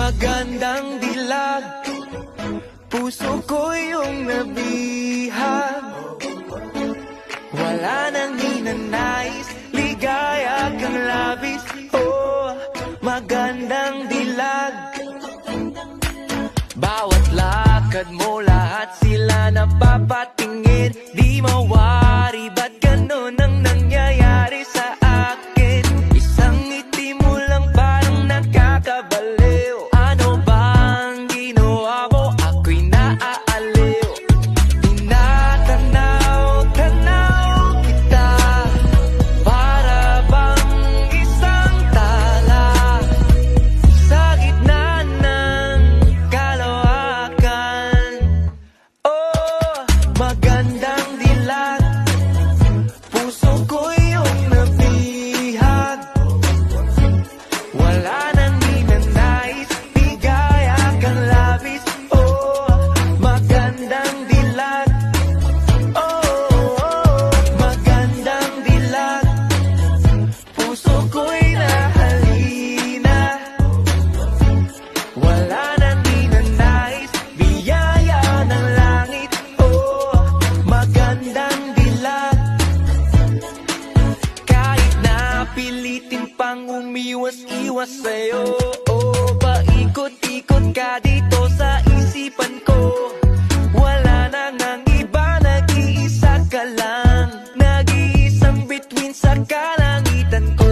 magandang dilag, puso ko yung nabihag. Wala nang ninanais, ligaya kang labis. Oh, magandang dilag. Bawat lakad mo, lahat sila napapatingin. Di mawari, ba't ganun ang nangyayari sa akin? Isang ngiti mo lang parang nakakabaliw. Ano bang ginawa mo? Ako'y naaaliw. Tinatanaw-tanaw kita, para bang isang tala sa gitna ng kalawakan. Oh, magandang dilag, puso ko yung nabihag. Wala nang ninanais, ligaya kang labis. Oh, magandang dilag. Oh, magandang dilag, puso ko'y nahalina. Wala nang ninanais, biyaya ng langit. Oh, magandang dilag. Kahit na pilitin pang umiwas-iwas sa'yo, oh, paikot-ikot ka dito sa isipan ko. Wala nang ang iba, nag-iisa ka lang, nag-iisang bituin sa kalangitan ko.